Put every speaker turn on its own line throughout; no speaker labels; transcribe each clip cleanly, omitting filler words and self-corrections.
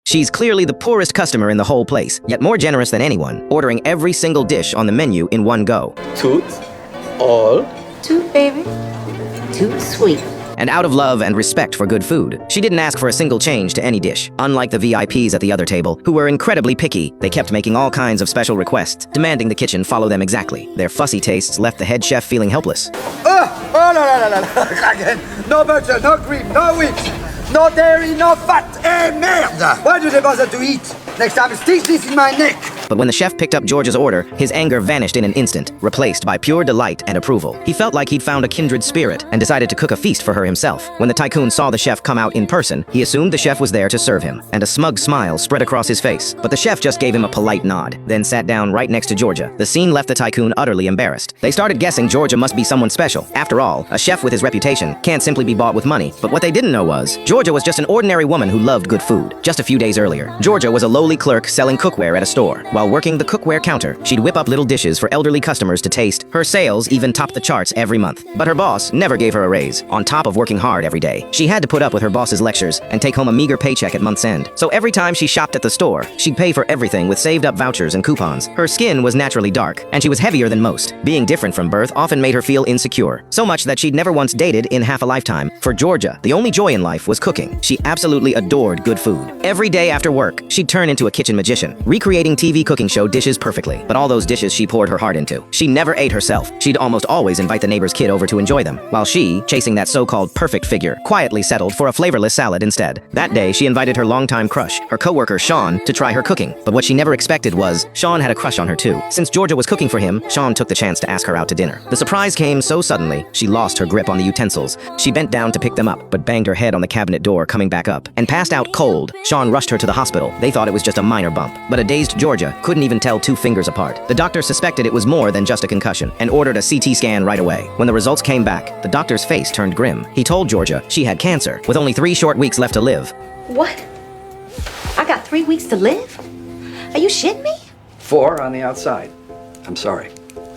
She's clearly the poorest customer in the whole place, yet more generous than anyone, ordering every single dish on the menu in one go.
Tooth, all.
Too, baby. Too sweet.
And out of love and respect for good food, she didn't ask for a single change to any dish. Unlike the VIPs at the other table, who were incredibly picky, they kept making all kinds of special requests, demanding the kitchen follow them exactly. Their fussy tastes left the head chef feeling helpless.
Oh, no. Again. No butter, no cream, no wheat, no dairy, no fat. Merde! Why do they bother to eat? Next time, stick this in my neck.
But when the chef picked up George's order, his anger vanished in an instant, replaced by pure delight and approval. He felt like he'd found a kindred spirit and decided to cook a feast for her himself. When the tycoon saw the chef come out in person, he assumed the chef was there to serve him, and a smug smile spread across his face. But the chef just gave him a polite nod, then sat down right next to Georgia. The scene left the tycoon utterly embarrassed. They started guessing Georgia must be someone special. After all, a chef with his reputation can't simply be bought with money. But what they didn't know was, Georgia was just an ordinary woman who loved good food. Just a few days earlier, Georgia was a lowly clerk selling cookware at a store. While working the cookware counter, she'd whip up little dishes for elderly customers to taste. Her sales even topped the charts every month. But her boss never gave her a raise. On top of working hard every day, she had to put up with her boss's lectures and take home a meager paycheck at month's end. So every time she shopped at the store, she'd pay for everything with saved up vouchers and coupons. Her skin was naturally dark, and she was heavier than most. Being different from birth often made her feel insecure, so much that she'd never once dated in half a lifetime. For Georgia, the only joy in life was cooking. She absolutely adored good food. Every day after work, she'd turn into a kitchen magician, recreating TV cooking show dishes perfectly. But all those dishes she poured her heart into. She never ate herself. She'd almost always invite the neighbor's kid over to enjoy them, while she, chasing that so-called perfect figure, quietly settled for a flavorless salad instead. That day, she invited her longtime crush, her coworker Sean, to try her cooking. But what she never expected was, Sean had a crush on her too. Since Georgia was cooking for him, Sean took the chance to ask her out to dinner. The surprise came so suddenly, she lost her grip on the utensils. She bent down to pick them up, but banged her head on the cabinet door coming back up, and passed out cold. Sean rushed her to the hospital. They thought it was just a minor bump, but a dazed Georgia couldn't even tell two fingers apart. The doctor suspected it was more than just a concussion and ordered a CT scan right away. When the results came back, the doctor's face turned grim. He told Georgia she had cancer, with only 3 short weeks left to live.
What? I got 3 weeks to live? Are you shitting me?
4 on the outside. I'm sorry.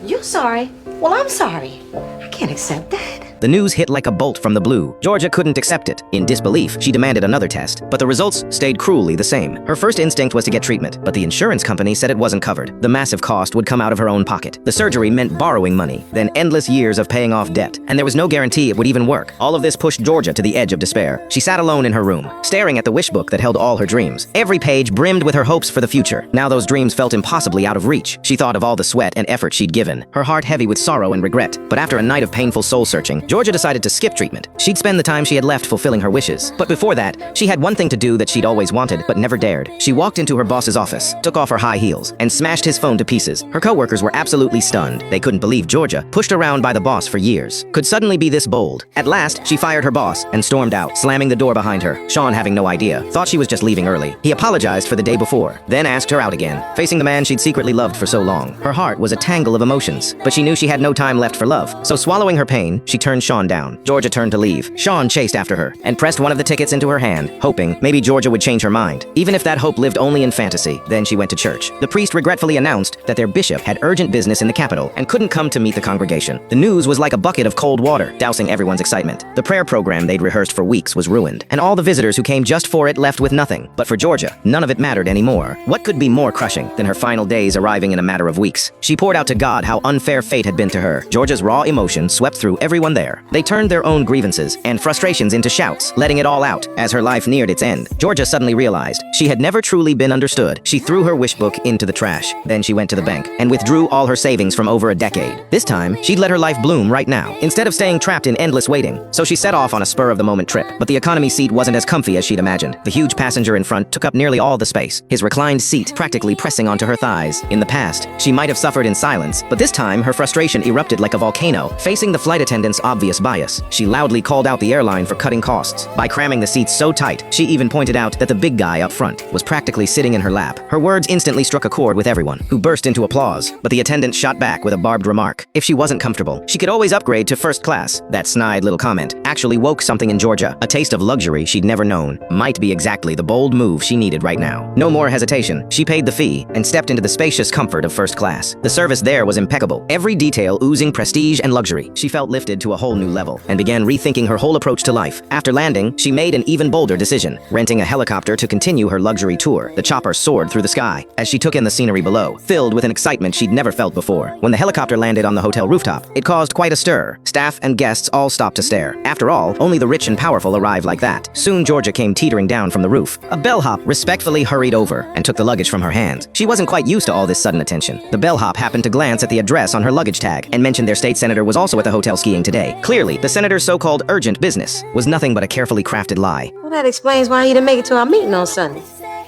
You're sorry? Well, I'm sorry. I can't accept that.
The news hit like a bolt from the blue. Georgia couldn't accept it. In disbelief, she demanded another test, but the results stayed cruelly the same. Her first instinct was to get treatment, but the insurance company said it wasn't covered. The massive cost would come out of her own pocket. The surgery meant borrowing money, then endless years of paying off debt, and there was no guarantee it would even work. All of this pushed Georgia to the edge of despair. She sat alone in her room, staring at the wish book that held all her dreams. Every page brimmed with her hopes for the future. Now those dreams felt impossibly out of reach. She thought of all the sweat and effort she'd given, her heart heavy with sorrow and regret. But after a night of painful soul-searching, Georgia decided to skip treatment. She'd spend the time she had left fulfilling her wishes. But before that, she had one thing to do that she'd always wanted, but never dared. She walked into her boss's office, took off her high heels, and smashed his phone to pieces. Her coworkers were absolutely stunned. They couldn't believe Georgia, pushed around by the boss for years, could suddenly be this bold. At last, she fired her boss and stormed out, slamming the door behind her. Sean, having no idea, thought she was just leaving early. He apologized for the day before, then asked her out again, facing the man she'd secretly loved for so long. Her heart was a tangle of emotions, but she knew she had no time left for love. So swallowing her pain, she turned Sean down. Georgia turned to leave. Sean chased after her and pressed one of the tickets into her hand, hoping maybe Georgia would change her mind. Even if that hope lived only in fantasy, then she went to church. The priest regretfully announced that their bishop had urgent business in the capital and couldn't come to meet the congregation. The news was like a bucket of cold water, dousing everyone's excitement. The prayer program they'd rehearsed for weeks was ruined, and all the visitors who came just for it left with nothing. But for Georgia, none of it mattered anymore. What could be more crushing than her final days arriving in a matter of weeks? She poured out to God how unfair fate had been to her. Georgia's raw emotion swept through everyone there. They turned their own grievances and frustrations into shouts, letting it all out as her life neared its end. Georgia suddenly realized she had never truly been understood. She threw her wish book into the trash. Then she went to the bank and withdrew all her savings from over a decade. This time, she'd let her life bloom right now, instead of staying trapped in endless waiting. So she set off on a spur-of-the-moment trip. But the economy seat wasn't as comfy as she'd imagined. The huge passenger in front took up nearly all the space, his reclined seat practically pressing onto her thighs. In the past, she might have suffered in silence, but this time her frustration erupted like a volcano. Facing the flight attendant's obvious bias, she loudly called out the airline for cutting costs. By cramming the seats so tight, she even pointed out that the big guy up front was practically sitting in her lap. Her words instantly struck a chord with everyone, who burst into applause. But the attendant shot back with a barbed remark. If she wasn't comfortable, she could always upgrade to first class. That snide little comment actually woke something in Georgia. A taste of luxury she'd never known might be exactly the bold move she needed right now. No more hesitation. She paid the fee and stepped into the spacious comfort of first class. The service there was impeccable, every detail oozing prestige and luxury. She felt lifted to a whole new level and began rethinking her whole approach to life. After landing, she made an even bolder decision, renting a helicopter to continue her luxury tour. The chopper soared through the sky as she took in the scenery below, filled with an excitement she'd never felt before. When the helicopter landed on the hotel rooftop, it caused quite a stir. Staff and guests all stopped to stare. After all, only the rich and powerful arrive like that. Soon Georgia came teetering down from the roof. A bellhop respectfully hurried over and took the luggage from her hand. She wasn't quite used to all this sudden attention. The bellhop happened to glance at the address on her luggage tag and mentioned their state senator was also at the hotel skiing today. Clearly, the senator's so-called urgent business was nothing but a carefully crafted lie.
Well, that explains why he didn't make it to our meeting on Sunday.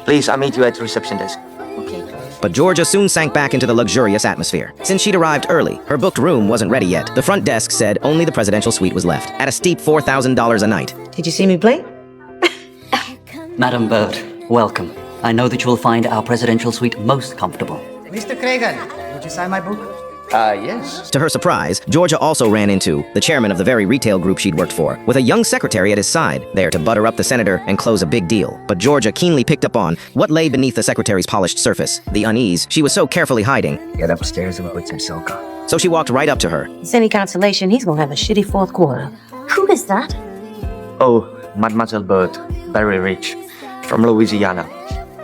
Please, I'll meet you at the reception desk.
Okay.
But Georgia soon sank back into the luxurious atmosphere. Since she'd arrived early, her booked room wasn't ready yet. The front desk said only the presidential suite was left, at a steep $4,000 a night.
Did you see me play?
Madam Bird, welcome. I know that you will find our presidential suite most comfortable.
Mr. Cragen, would you sign my book?
Yes.
To her surprise, Georgia also ran into the chairman of the very retail group she'd worked for, with a young secretary at his side, there to butter up the senator and close a big deal. But Georgia keenly picked up on what lay beneath the secretary's polished surface, the unease she was so carefully hiding.
Get upstairs and put some silk on.
So she walked right up to her.
It's any consolation, he's gonna have a shitty fourth quarter.
Who is that?
Oh, Mademoiselle Bird, very rich, from Louisiana.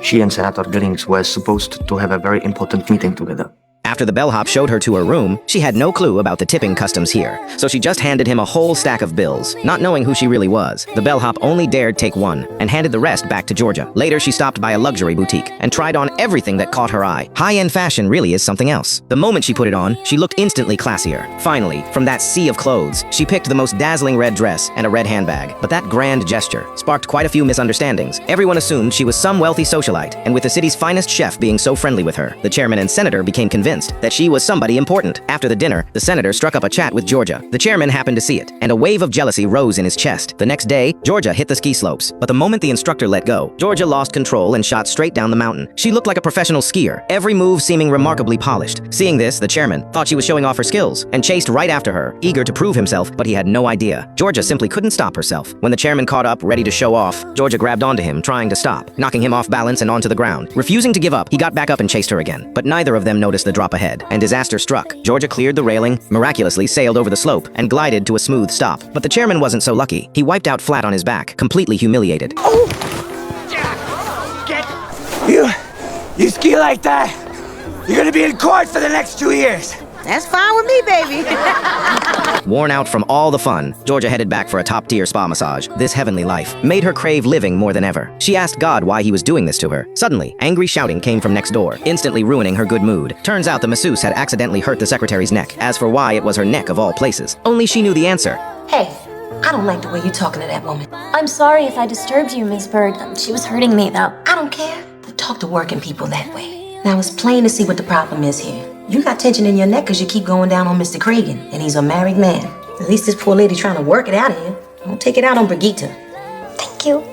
She and Senator Billings were supposed to have a very important meeting together.
After the bellhop showed her to her room, she had no clue about the tipping customs here, so she just handed him a whole stack of bills, not knowing who she really was. The bellhop only dared take one, and handed the rest back to Georgia. Later, she stopped by a luxury boutique and tried on everything that caught her eye. High-end fashion really is something else. The moment she put it on, she looked instantly classier. Finally, from that sea of clothes, she picked the most dazzling red dress and a red handbag. But that grand gesture sparked quite a few misunderstandings. Everyone assumed she was some wealthy socialite, and with the city's finest chef being so friendly with her, the chairman and senator became convinced that she was somebody important. After the dinner, the senator struck up a chat with Georgia. The chairman happened to see it, and a wave of jealousy rose in his chest. The next day, Georgia hit the ski slopes, but the moment the instructor let go, Georgia lost control and shot straight down the mountain. She looked like a professional skier, every move seeming remarkably polished. Seeing this, the chairman thought she was showing off her skills and chased right after her, eager to prove himself, but he had no idea. Georgia simply couldn't stop herself. When the chairman caught up, ready to show off, Georgia grabbed onto him, trying to stop, knocking him off balance and onto the ground. Refusing to give up, he got back up and chased her again, but neither of them noticed the drop ahead, and disaster struck. Georgia cleared the railing, miraculously sailed over the slope, and glided to a smooth stop. But the chairman wasn't so lucky. He wiped out flat on his back, completely humiliated.
You ski like that, you're gonna be in court for the next 2 years.
That's fine with me, baby.
Worn out from all the fun, Georgia headed back for a top-tier spa massage. This heavenly life made her crave living more than ever. She asked God why he was doing this to her. Suddenly, angry shouting came from next door, instantly ruining her good mood. Turns out the masseuse had accidentally hurt the secretary's neck. As for why it was her neck of all places, only she knew the answer.
Hey, I don't like the way you're talking to that woman.
I'm sorry if I disturbed you, Miss Bird. She was hurting me, though.
I don't care. Don't talk to working people that way. Now, it's plain to see what the problem is here. You got tension in your neck because you keep going down on Mr. Cragen, and he's a married man. At least this poor lady trying to work it out of here. Don't take it out on Brigitte.
Thank you.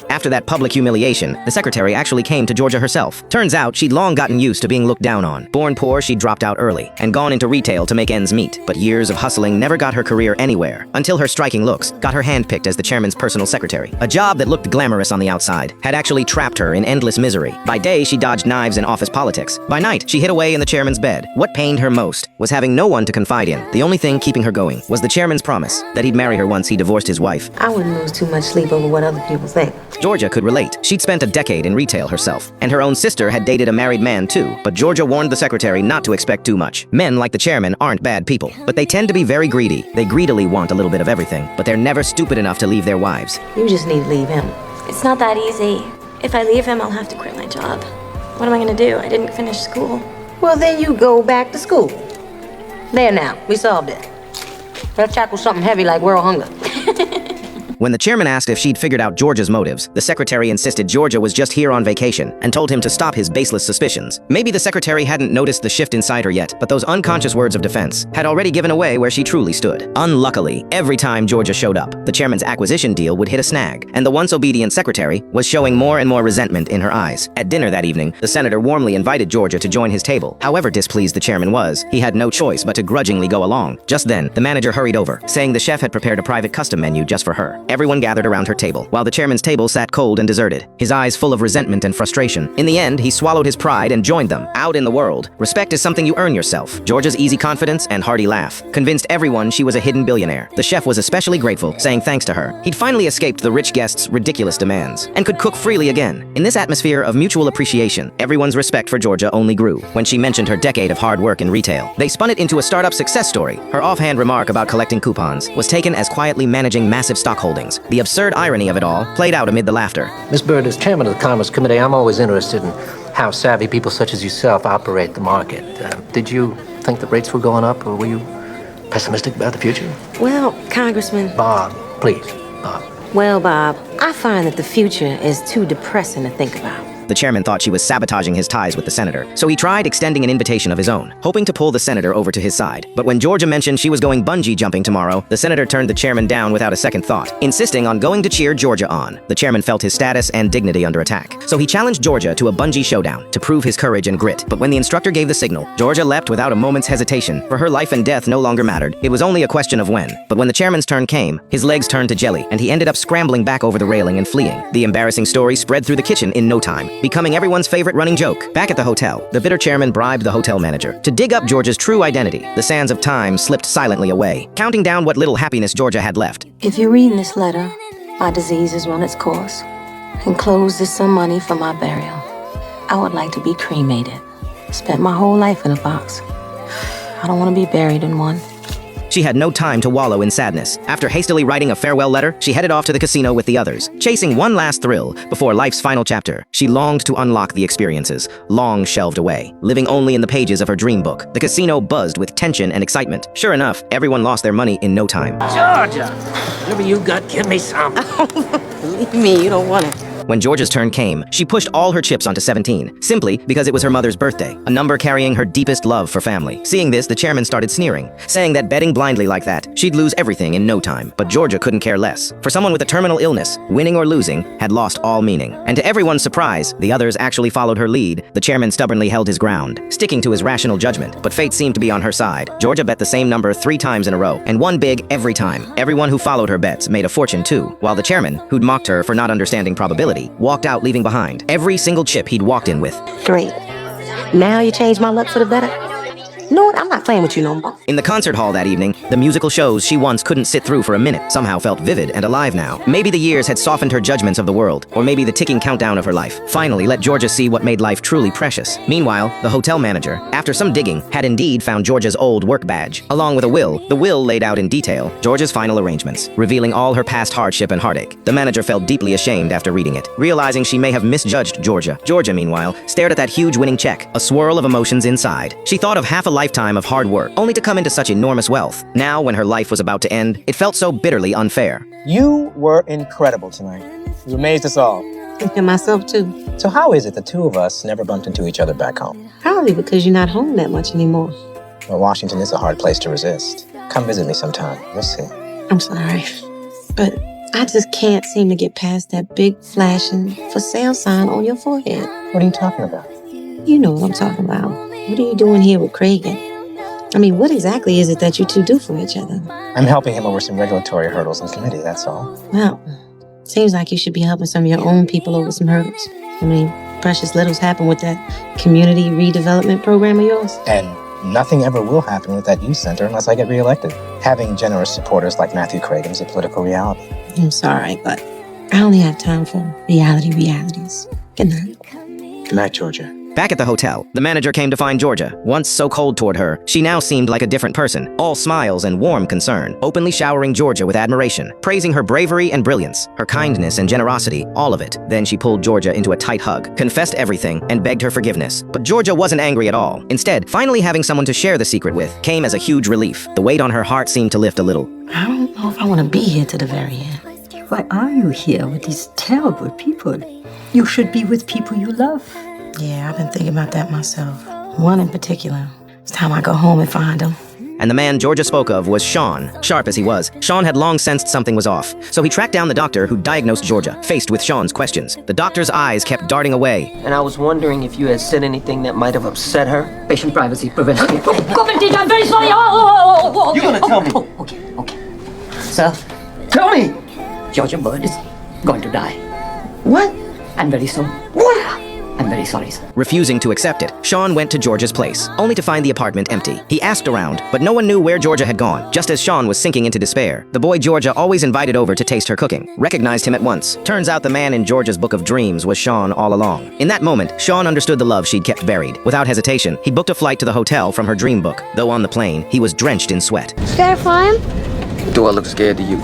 After that public humiliation, the secretary actually came to Georgia herself. Turns out she'd long gotten used to being looked down on. Born poor, she'd dropped out early and gone into retail to make ends meet. But years of hustling never got her career anywhere, until her striking looks got her handpicked as the chairman's personal secretary. A job that looked glamorous on the outside had actually trapped her in endless misery. By day, she dodged knives and office politics. By night, she hid away in the chairman's bed. What pained her most was having no one to confide in. The only thing keeping her going was the chairman's promise that he'd marry her once he divorced his wife.
I wouldn't lose too much sleep over what other people think.
Georgia could relate. She'd spent a decade in retail herself, and her own sister had dated a married man too, but Georgia warned the secretary not to expect too much. Men like the chairman aren't bad people, but they tend to be very greedy. They greedily want a little bit of everything, but they're never stupid enough to leave their wives.
You just need to leave him.
It's not that easy. If I leave him, I'll have to quit my job. What am I gonna do? I didn't finish school.
Well, then you go back to school. There now, we solved it. Let's tackle something heavy like world hunger.
When the chairman asked if she'd figured out Georgia's motives, the secretary insisted Georgia was just here on vacation and told him to stop his baseless suspicions. Maybe the secretary hadn't noticed the shift inside her yet, but those unconscious words of defense had already given away where she truly stood. Unluckily, every time Georgia showed up, the chairman's acquisition deal would hit a snag, and the once obedient secretary was showing more and more resentment in her eyes. At dinner that evening, the senator warmly invited Georgia to join his table. However displeased the chairman was, he had no choice but to grudgingly go along. Just then, the manager hurried over, saying the chef had prepared a private custom menu just for her. everyone gathered around her table, while the chairman's table sat cold and deserted, his eyes full of resentment and frustration. In the end, he swallowed his pride and joined them. Out in the world, respect is something you earn yourself. Georgia's easy confidence and hearty laugh convinced everyone she was a hidden billionaire. The chef was especially grateful, saying thanks to her. He'd finally escaped the rich guests' ridiculous demands and could cook freely again. In this atmosphere of mutual appreciation, everyone's respect for Georgia only grew. When she mentioned her decade of hard work in retail, they spun it into a startup success story. Her offhand remark about collecting coupons was taken as quietly managing massive stock holdings. The absurd irony of it all played out amid the laughter.
Miss Bird, as chairman of the Commerce Committee, I'm always interested in how savvy people such as yourself operate the market. Did you think the rates were going up, or were you pessimistic about the future?
Well, Congressman.
Bob, please, Bob.
Well, Bob, I find that the future is too depressing to think about.
The chairman thought she was sabotaging his ties with the senator, so he tried extending an invitation of his own, hoping to pull the senator over to his side. But when Georgia mentioned she was going bungee jumping tomorrow, the senator turned the chairman down without a second thought, insisting on going to cheer Georgia on. The chairman felt his status and dignity under attack, so he challenged Georgia to a bungee showdown to prove his courage and grit. But when the instructor gave the signal, Georgia leapt without a moment's hesitation, for her life and death no longer mattered. It was only a question of when. But when the chairman's turn came, his legs turned to jelly, and he ended up scrambling back over the railing and fleeing. The embarrassing story spread through the kitchen in no time, becoming everyone's favorite running joke. Back at the hotel, the bitter chairman bribed the hotel manager to dig up Georgia's true identity. The sands of time slipped silently away, counting down what little happiness Georgia had left.
If you read this letter, my disease has run its course. Enclosed is some money for my burial. I would like to be cremated. Spent my whole life in a box. I don't want to be buried in one.
She had no time to wallow in sadness. After hastily writing a farewell letter, she headed off to the casino with the others, chasing one last thrill before life's final chapter. She longed to unlock the experiences, long shelved away, living only in the pages of her dream book. The casino buzzed with tension and excitement. Sure enough, everyone lost their money in no time.
Georgia, whatever you got, give me some.
Believe me, you don't want it.
When Georgia's turn came, she pushed all her chips onto 17, simply because it was her mother's birthday, a number carrying her deepest love for family. Seeing this, the chairman started sneering, saying that betting blindly like that, she'd lose everything in no time. But Georgia couldn't care less. For someone with a terminal illness, winning or losing had lost all meaning. And to everyone's surprise, the others actually followed her lead. The chairman stubbornly held his ground, sticking to his rational judgment, but fate seemed to be on her side. Georgia bet the same number 3 times in a row, and won big every time. Everyone who followed her bets made a fortune too, while the chairman, who'd mocked her for not understanding probability, walked out leaving behind every single chip he'd walked in with.
Great. Now you changed my luck for the better? You know what? I'm not playing with you no more.
In the concert hall that evening, the musical shows she once couldn't sit through for a minute somehow felt vivid and alive now. Maybe the years had softened her judgments of the world, or maybe the ticking countdown of her life finally let Georgia see what made life truly precious. Meanwhile, the hotel manager, after some digging, had indeed found Georgia's old work badge, along with a will. The will laid out in detail Georgia's final arrangements, revealing all her past hardship and heartache. The manager felt deeply ashamed after reading it, realizing she may have misjudged Georgia. Georgia, meanwhile, stared at that huge winning check, a swirl of emotions inside. She thought of half a lifetime of hard work, only to come into such enormous wealth. Now, when her life was about to end, it felt so bitterly unfair.
You were incredible tonight. You amazed us all.
And myself, too.
So how is it the two of us never bumped into each other back home?
Probably because you're not home that much anymore.
Well, Washington is a hard place to resist. Come visit me sometime. You'll see.
I'm sorry, but I just can't seem to get past that big flashing for sale sign on your forehead.
What are you talking about?
You know what I'm talking about. What are you doing here with Cragen? I mean, what exactly is it that you two do for each other?
I'm helping him over some regulatory hurdles in committee, that's all.
Well, seems like you should be helping some of your own people over some hurdles. I mean, precious little's happened with that community redevelopment program of yours.
And nothing ever will happen with that youth center unless I get reelected. Having generous supporters like Matthew Cragen is a political reality.
I'm sorry, but I only have time for realities. Good night.
Good night, Georgia.
Back at the hotel, the manager came to find Georgia. Once so cold toward her, she now seemed like a different person, all smiles and warm concern, openly showering Georgia with admiration, praising her bravery and brilliance, her kindness and generosity, all of it. Then she pulled Georgia into a tight hug, confessed everything, and begged her forgiveness. But Georgia wasn't angry at all. Instead, finally having someone to share the secret with came as a huge relief. The weight on her heart seemed to lift a little.
I don't know if I want to be here to the very end.
Why are you here with these terrible people? You should be with people you love.
Yeah, I've been thinking about that myself. One in particular. It's time I go home and find him.
And the man Georgia spoke of was Sean. Sharp as he was, Sean had long sensed something was off. So he tracked down the doctor who diagnosed Georgia, faced with Sean's questions. The doctor's eyes kept darting away.
And I was wondering if you had said anything that might have upset her.
Patient privacy prevention.
Government, I'm very sorry.
You're gonna tell me.
Okay. Sir?
Tony!
Georgia Bird is going to die.
What?
And very soon.
What?
I'm very sorry, sir.
Refusing to accept it, Sean went to Georgia's place, only to find the apartment empty. He asked around, but no one knew where Georgia had gone. Just as Sean was sinking into despair, the boy Georgia always invited over to taste her cooking, recognized him at once. Turns out the man in Georgia's book of dreams was Sean all along. In that moment, Sean understood the love she'd kept buried. Without hesitation, he booked a flight to the hotel from her dream book. Though on the plane, he was drenched in sweat.
Scared of flying?
Do I look scared to you?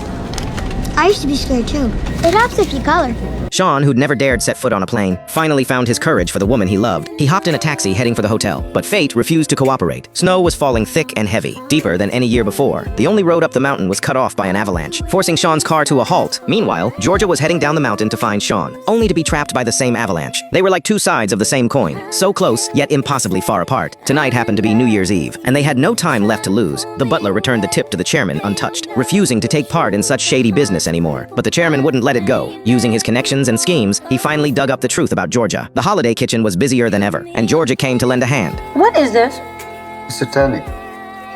I used to be scared too. It helps if you color.
Sean, who'd never dared set foot on a plane, finally found his courage for the woman he loved. He hopped in a taxi heading for the hotel, but fate refused to cooperate. Snow was falling thick and heavy, deeper than any year before. The only road up the mountain was cut off by an avalanche, forcing Sean's car to a halt. Meanwhile, Georgia was heading down the mountain to find Sean, only to be trapped by the same avalanche. They were like two sides of the same coin, so close, yet impossibly far apart. Tonight happened to be New Year's Eve, and they had no time left to lose. The butler returned the tip to the chairman untouched, refusing to take part in such shady business anymore. But the chairman wouldn't let it go. Using his connections and schemes, he finally dug up the truth about Georgia. The holiday kitchen was busier than ever, and Georgia came to lend a hand.
What is this?
It's a turnip.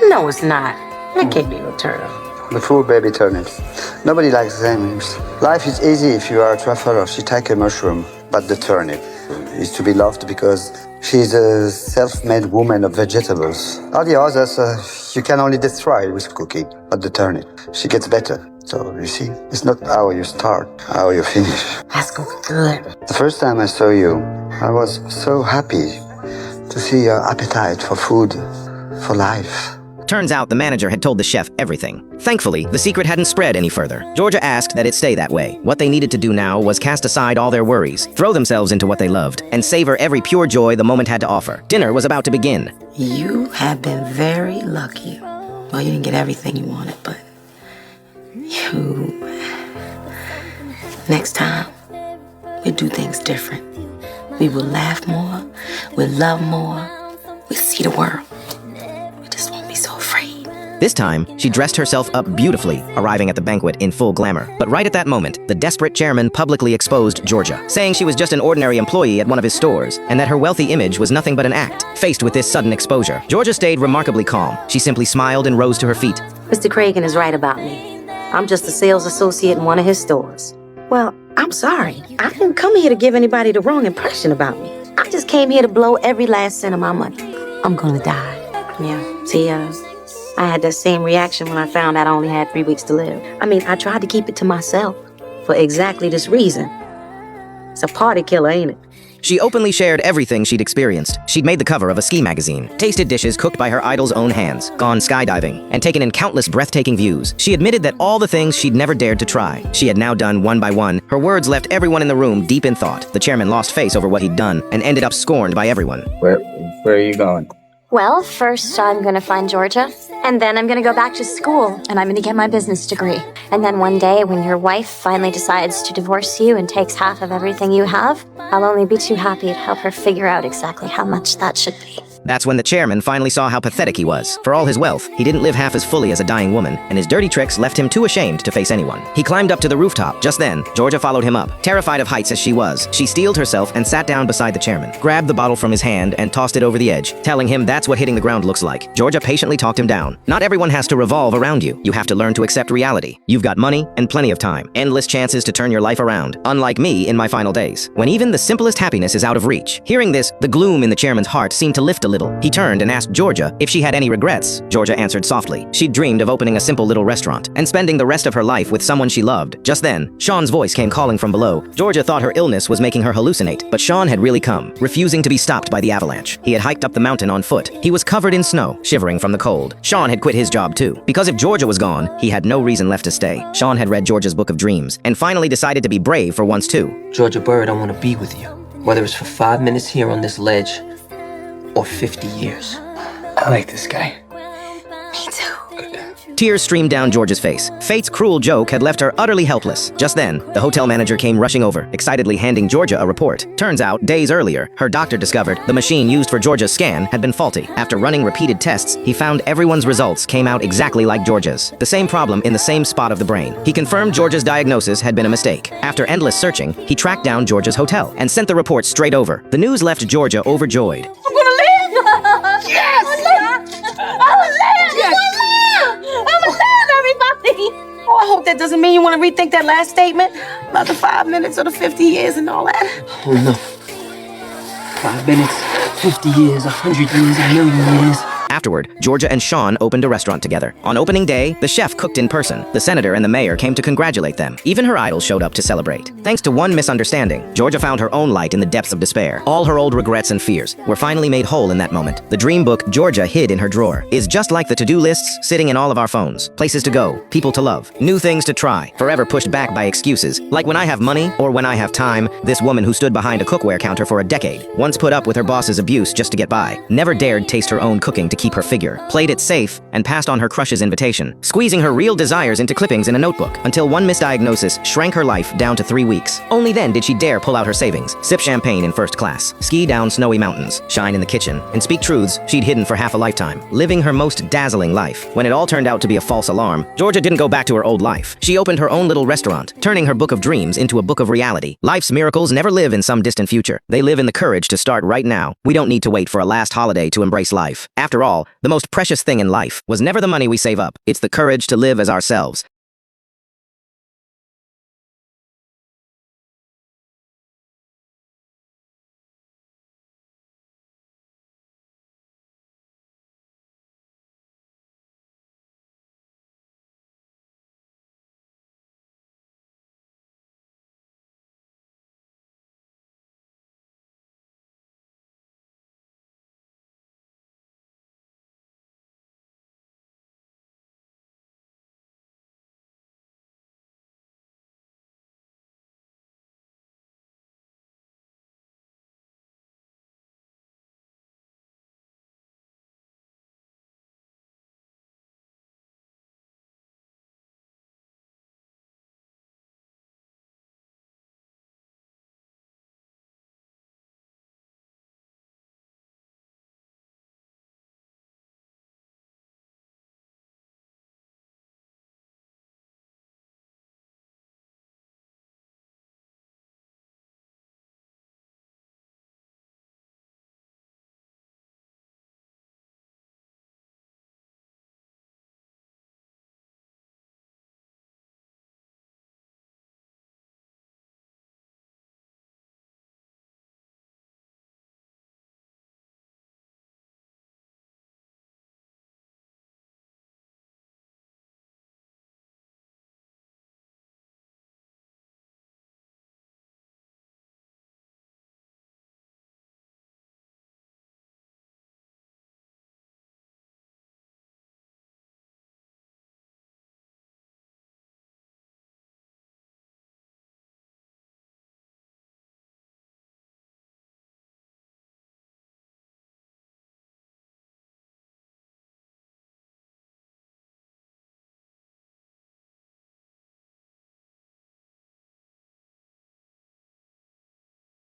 No, it's not. That can't be no turnip.
The full baby turnips. Nobody likes them. Life is easy if you are a traveler. She take a mushroom, but the turnip is to be loved because she's a self-made woman of vegetables. All the others, you can only destroy with cooking, but the turnip, she gets better. So, you see, it's not how you start, how you finish.
That's gonna be good.
The first time I saw you, I was so happy to see your appetite for food, for life.
Turns out the manager had told the chef everything. Thankfully, the secret hadn't spread any further. Georgia asked that it stay that way. What they needed to do now was cast aside all their worries, throw themselves into what they loved, and savor every pure joy the moment had to offer. Dinner was about to begin.
You have been very lucky. Well, you didn't get everything you wanted, but next time, we'll do things different. We will laugh more, we'll love more, we'll see the world. We just won't be so afraid.
This time, she dressed herself up beautifully, arriving at the banquet in full glamour. But right at that moment, the desperate chairman publicly exposed Georgia, saying she was just an ordinary employee at one of his stores, and that her wealthy image was nothing but an act. Faced with this sudden exposure, Georgia stayed remarkably calm. She simply smiled and rose to her feet.
Mr. Cragen is right about me. I'm just a sales associate in one of his stores. Well, I'm sorry. I didn't come here to give anybody the wrong impression about me. I just came here to blow every last cent of my money. I'm gonna die. Yeah, see, I had that same reaction when I found out I only had 3 weeks to live. I mean, I tried to keep it to myself for exactly this reason. It's a party killer, ain't it?
She openly shared everything she'd experienced. She'd made the cover of a ski magazine, tasted dishes cooked by her idol's own hands, gone skydiving, and taken in countless breathtaking views. She admitted that all the things she'd never dared to try, she had now done one by one. Her words left everyone in the room deep in thought. The chairman lost face over what he'd done and ended up scorned by everyone.
Where are you going?
Well, first I'm gonna find Georgia, and then I'm gonna go back to school, and I'm gonna get my business degree. And then one day, when your wife finally decides to divorce you and takes half of everything you have, I'll only be too happy to help her figure out exactly how much that should be.
That's when the chairman finally saw how pathetic he was. For all his wealth, he didn't live half as fully as a dying woman, and his dirty tricks left him too ashamed to face anyone. He climbed up to the rooftop. Just then, Georgia followed him up. Terrified of heights as she was, she steeled herself and sat down beside the chairman, grabbed the bottle from his hand and tossed it over the edge, telling him that's what hitting the ground looks like. Georgia patiently talked him down. Not everyone has to revolve around you. You have to learn to accept reality. You've got money and plenty of time, endless chances to turn your life around, unlike me in my final days, when even the simplest happiness is out of reach. Hearing this, the gloom in the chairman's heart seemed to lift a little. He turned and asked Georgia if she had any regrets. Georgia answered softly. She'd dreamed of opening a simple little restaurant and spending the rest of her life with someone she loved. Just then, Sean's voice came calling from below. Georgia thought her illness was making her hallucinate, but Sean had really come, refusing to be stopped by the avalanche. He had hiked up the mountain on foot. He was covered in snow, shivering from the cold. Sean had quit his job too. Because if Georgia was gone, he had no reason left to stay. Sean had read Georgia's book of dreams and finally decided to be brave for once too.
Georgia Bird, I want to be with you. Whether it's for 5 minutes here on this ledge or 50 years.
I like this guy.
Me too.
Tears streamed down Georgia's face. Fate's cruel joke had left her utterly helpless. Just then, the hotel manager came rushing over, excitedly handing Georgia a report. Turns out, days earlier, her doctor discovered the machine used for Georgia's scan had been faulty. After running repeated tests, he found everyone's results came out exactly like Georgia's. The same problem in the same spot of the brain. He confirmed Georgia's diagnosis had been a mistake. After endless searching, he tracked down Georgia's hotel and sent the report straight over. The news left Georgia overjoyed.
I'm gonna live! Yes! I will live! Yes! I will live, everybody!
Oh, I hope that doesn't mean you want to rethink that last statement about the 5 minutes or the 50 years and all that.
Oh no. 5 minutes, 50 years, 100 years, a million years.
Afterward, Georgia and Sean opened a restaurant together. On opening day, the chef cooked in person. The senator and the mayor came to congratulate them. Even her idols showed up to celebrate. Thanks to one misunderstanding, Georgia found her own light in the depths of despair. All her old regrets and fears were finally made whole in that moment. The dream book Georgia hid in her drawer is just like the to-do lists sitting in all of our phones. Places to go, people to love, new things to try, forever pushed back by excuses. Like when I have money or when I have time, this woman who stood behind a cookware counter for a decade, once put up with her boss's abuse just to get by, never dared taste her own cooking to keep her figure, played it safe, and passed on her crush's invitation, squeezing her real desires into clippings in a notebook, until one misdiagnosis shrank her life down to 3 weeks. Only then did she dare pull out her savings, sip champagne in first class, ski down snowy mountains, shine in the kitchen, and speak truths she'd hidden for half a lifetime, living her most dazzling life. When it all turned out to be a false alarm, Georgia didn't go back to her old life. She opened her own little restaurant, turning her book of dreams into a book of reality. Life's miracles never live in some distant future. They live in the courage to start right now. We don't need to wait for a last holiday to embrace life. After all, the most precious thing in life was never the money we save up. It's the courage to live as ourselves.